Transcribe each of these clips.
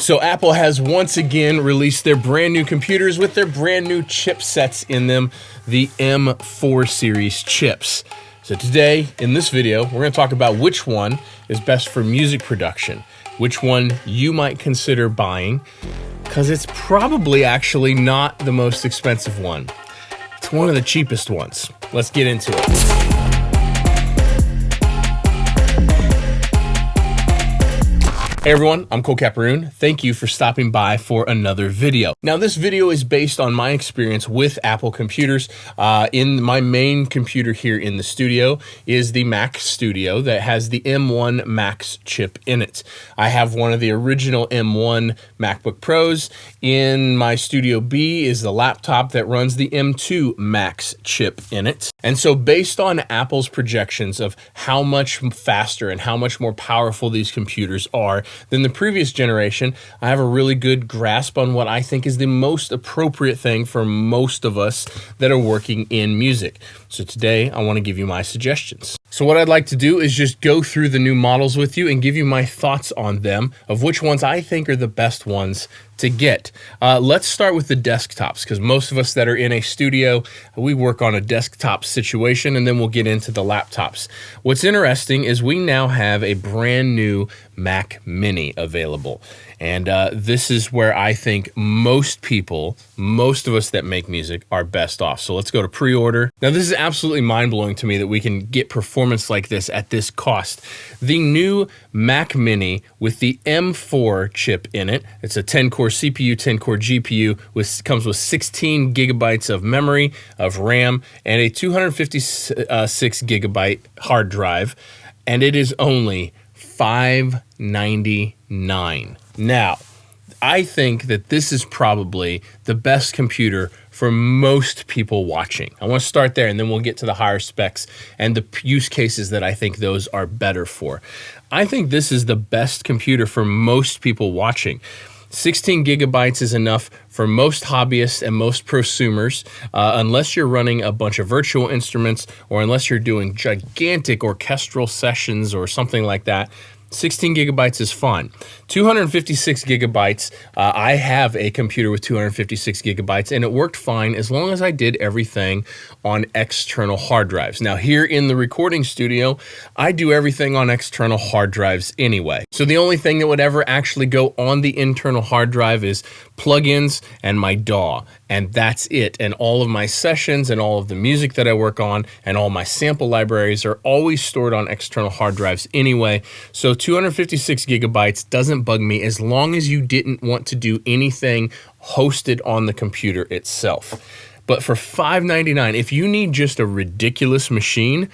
So Apple has once again released their brand new computers with their brand new chipsets in them, the M4 series chips. So today, in this video, we're gonna talk about which one is best for music production, which one you might consider buying, because it's probably actually not the most expensive one. It's one of the cheapest ones. Let's get into it. Hey everyone, I'm Cole Caparoon. Thank you for stopping by for another video. Now this video is based on my experience with Apple computers. In my main computer here in the studio is the Mac Studio that has the M1 Max chip in it. I have one of the original M1 MacBook Pros. In my Studio B is the laptop that runs the M2 Max chip in it. And so based on Apple's projections of how much faster and how much more powerful these computers are than the previous generation, I have a really good grasp on what I think is the most appropriate thing for most of us that are working in music. So today I want to give you my suggestions. So what I'd like to do is just go through the new models with you and give you my thoughts on them, of which ones I think are the best ones to get. Let's start with the desktops, because most of us that are in a studio, we work on a desktop situation, and then we'll get into the laptops. What's interesting is we now have a brand new Mac Mini available. And this is where I think most people, most of us that make music, are best off. So let's go to pre-order. Now this is absolutely mind-blowing to me that we can get performance like this at this cost. The new Mac Mini with the M4 chip in it. It's a 10-core CPU, 10-core GPU, comes with 16 gigabytes of memory, of RAM, and a 256 gigabyte hard drive. And it is only $599. Now, I think that this is probably the best computer for most people watching. I want to start there, and then we'll get to the higher specs and the use cases that I think those are better for. I think this is the best computer for most people watching. 16 gigabytes is enough for most hobbyists and most prosumers, unless you're running a bunch of virtual instruments or unless you're doing gigantic orchestral sessions or something like that. 16 gigabytes is fine. 256 gigabytes, I have a computer with 256 gigabytes, and it worked fine as long as I did everything on external hard drives. Now here in the recording studio, I do everything on external hard drives anyway. So the only thing that would ever actually go on the internal hard drive is plugins and my DAW, and that's it. And all of my sessions and all of the music that I work on and all my sample libraries are always stored on external hard drives anyway. So 256 gigabytes doesn't bug me as long as you didn't want to do anything hosted on the computer itself. But for $599, if you need just a ridiculous machine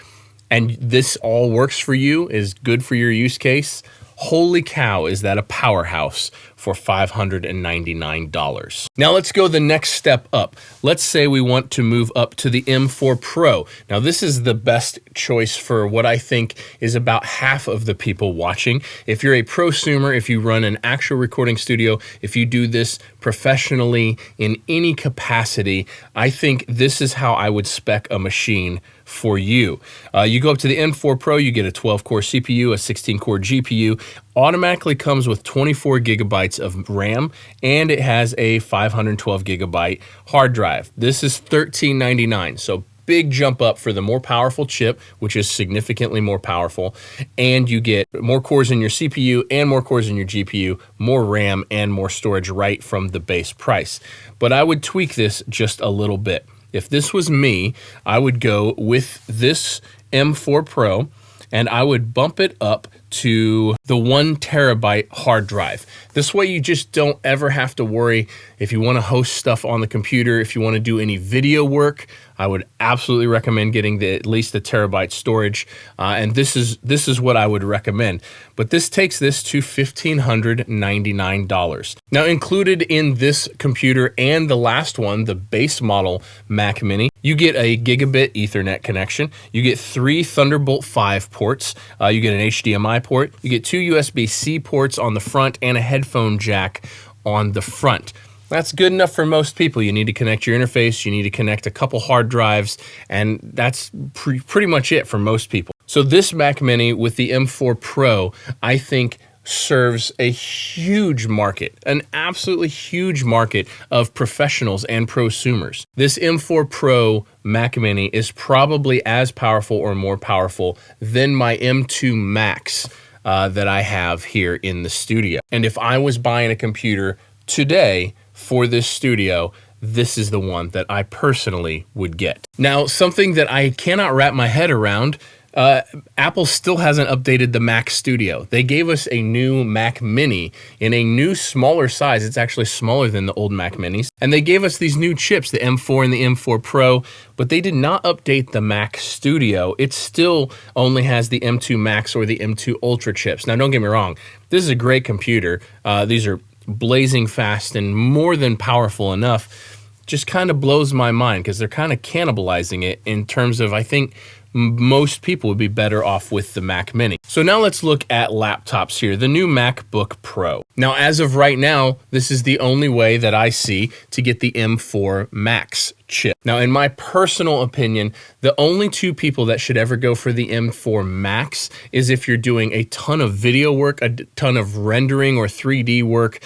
and this all works for you, is good for your use case, holy cow, is that a powerhouse for $599. Now let's go the next step up. Let's say we want to move up to the M4 Pro. Now this is the best choice for what I think is about half of the people watching. If you're a prosumer, if you run an actual recording studio, if you do this professionally in any capacity, I think this is how I would spec a machine for you. You go up to the M4 Pro, you get a 12-core CPU, a 16-core GPU, automatically comes with 24 gigabytes of RAM, and it has a 512 gigabyte hard drive. This is $1399, so big jump up for the more powerful chip, which is significantly more powerful, and you get more cores in your CPU and more cores in your GPU, more RAM and more storage right from the base price. But I would tweak this just a little bit. If this was me, I would go with this M4 Pro and I would bump it up to the 1 terabyte hard drive. This way you just don't ever have to worry if you want to host stuff on the computer, if you want to do any video work. I would absolutely recommend getting at least a terabyte storage, and this is what I would recommend. But this takes this to $1,599. Now included in this computer and the last one, the base model Mac Mini, you get a gigabit Ethernet connection, you get 3 Thunderbolt 5 ports, you get an HDMI port, you get 2 USB-C ports on the front and a headphone jack on the front. That's good enough for most people. You need to connect your interface, you need to connect a couple hard drives, and that's pretty much it for most people. So this Mac Mini with the M4 Pro, I think serves a huge market, an absolutely huge market of professionals and prosumers. This M4 Pro Mac Mini is probably as powerful or more powerful than my M2 Max that I have here in the studio. And if I was buying a computer today for this studio, this is the one that I personally would get. Now, something that I cannot wrap my head around, Apple still hasn't updated the Mac Studio. They gave us a new Mac Mini in a new smaller size. It's actually smaller than the old Mac Minis. And they gave us these new chips, the M4 and the M4 Pro, but they did not update the Mac Studio. It still only has the M2 Max or the M2 Ultra chips. Now, don't get me wrong. This is a great computer. These are blazing fast and more than powerful enough. Just kind of blows my mind because they're kind of cannibalizing it in terms of, I think, most people would be better off with the Mac Mini. So now let's look at laptops here. The new MacBook Pro. Now, as of right now, this is the only way that I see to get the M4 Max chip. Now, in my personal opinion, the only two people that should ever go for the M4 Max is if you're doing a ton of video work, a ton of rendering or 3D work,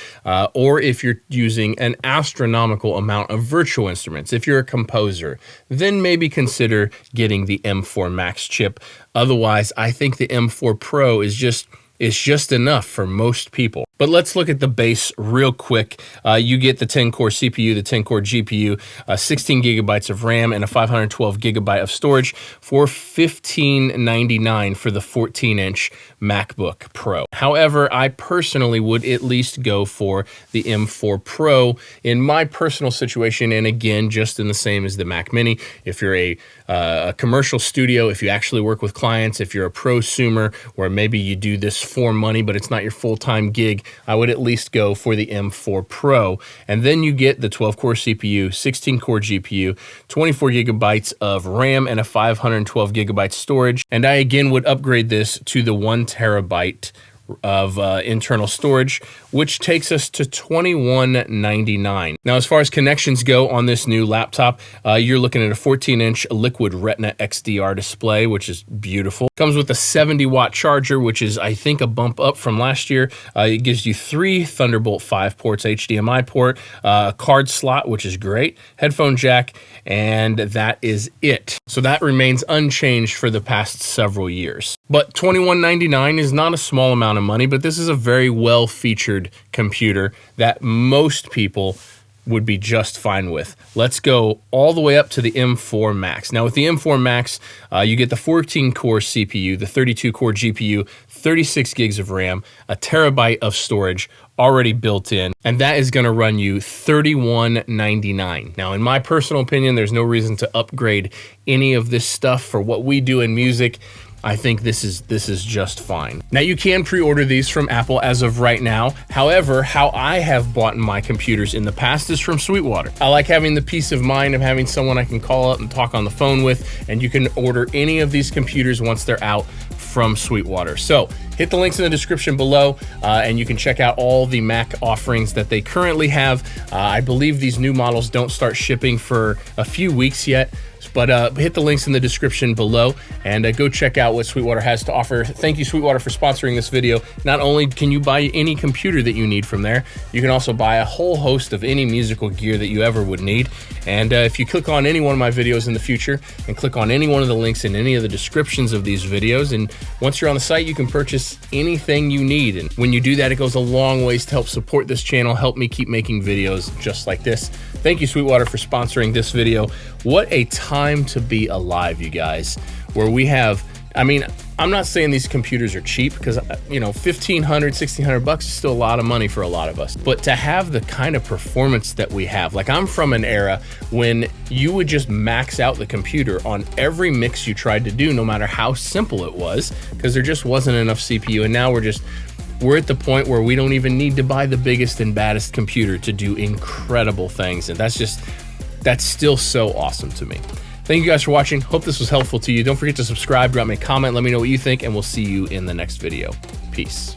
or if you're using an astronomical amount of virtual instruments. If you're a composer, then maybe consider getting the M4 Max chip. Otherwise, I think the M4 Pro is just enough for most people. But let's look at the base real quick. You get the 10-core CPU, the 10-core GPU, 16 gigabytes of RAM, and a 512 gigabyte of storage for $1599 for the 14-inch MacBook Pro. However, I personally would at least go for the M4 Pro in my personal situation, and again, just in the same as the Mac Mini. If you're a commercial studio, if you actually work with clients, if you're a prosumer, or maybe you do this for money, but it's not your full-time gig, I would at least go for the M4 Pro. And then you get the 12-core CPU, 16-core GPU, 24 gigabytes of RAM, and a 512 gigabyte storage. And I again would upgrade this to the 1 terabyte of internal storage, which takes us to $2199. Now, as far as connections go on this new laptop, you're looking at a 14-inch liquid Retina XDR display, which is beautiful. Comes with a 70-watt charger, which is, I think, a bump up from last year. It gives you 3 Thunderbolt 5 ports, HDMI port, a card slot, which is great, headphone jack, and that is it. So that remains unchanged for the past several years. But $2199 is not a small amount of money, but this is a very well-featured computer that most people would be just fine with. Let's go all the way up to the M4 Max. Now, with the M4 Max, you get the 14-core CPU, the 32-core GPU, 36 gigs of RAM, a terabyte of storage already built in, and that is going to run you $3199. Now, in my personal opinion, there's no reason to upgrade any of this stuff for what we do in music. I think this is just fine. Now, you can pre-order these from Apple as of right now. However, how I have bought my computers in the past is from Sweetwater. I like having the peace of mind of having someone I can call up and talk on the phone with, and you can order any of these computers once they're out from Sweetwater. So hit the links in the description below, and you can check out all the Mac offerings that they currently have. I believe these new models don't start shipping for a few weeks yet, but hit the links in the description below and go check out what Sweetwater has to offer. Thank you, Sweetwater, for sponsoring this video. Not only can you buy any computer that you need from there, you can also buy a whole host of any musical gear that you ever would need. And if you click on any one of my videos in the future and click on any one of the links in any of the descriptions of these videos, and once you're on the site, you can purchase anything you need. And when you do that, it goes a long ways to help support this channel, help me keep making videos just like this. Thank you, Sweetwater, for sponsoring this video. What a time to be alive, you guys, where we have, I mean, I'm not saying these computers are cheap because, you know, $1,500, $1,600 is still a lot of money for a lot of us. But to have the kind of performance that we have, like I'm from an era when you would just max out the computer on every mix you tried to do, no matter how simple it was, because there just wasn't enough CPU. And now we're at the point where we don't even need to buy the biggest and baddest computer to do incredible things. And that's still so awesome to me. Thank you guys for watching. Hope this was helpful to you. Don't forget to subscribe, drop me a comment, let me know what you think, and we'll see you in the next video. Peace.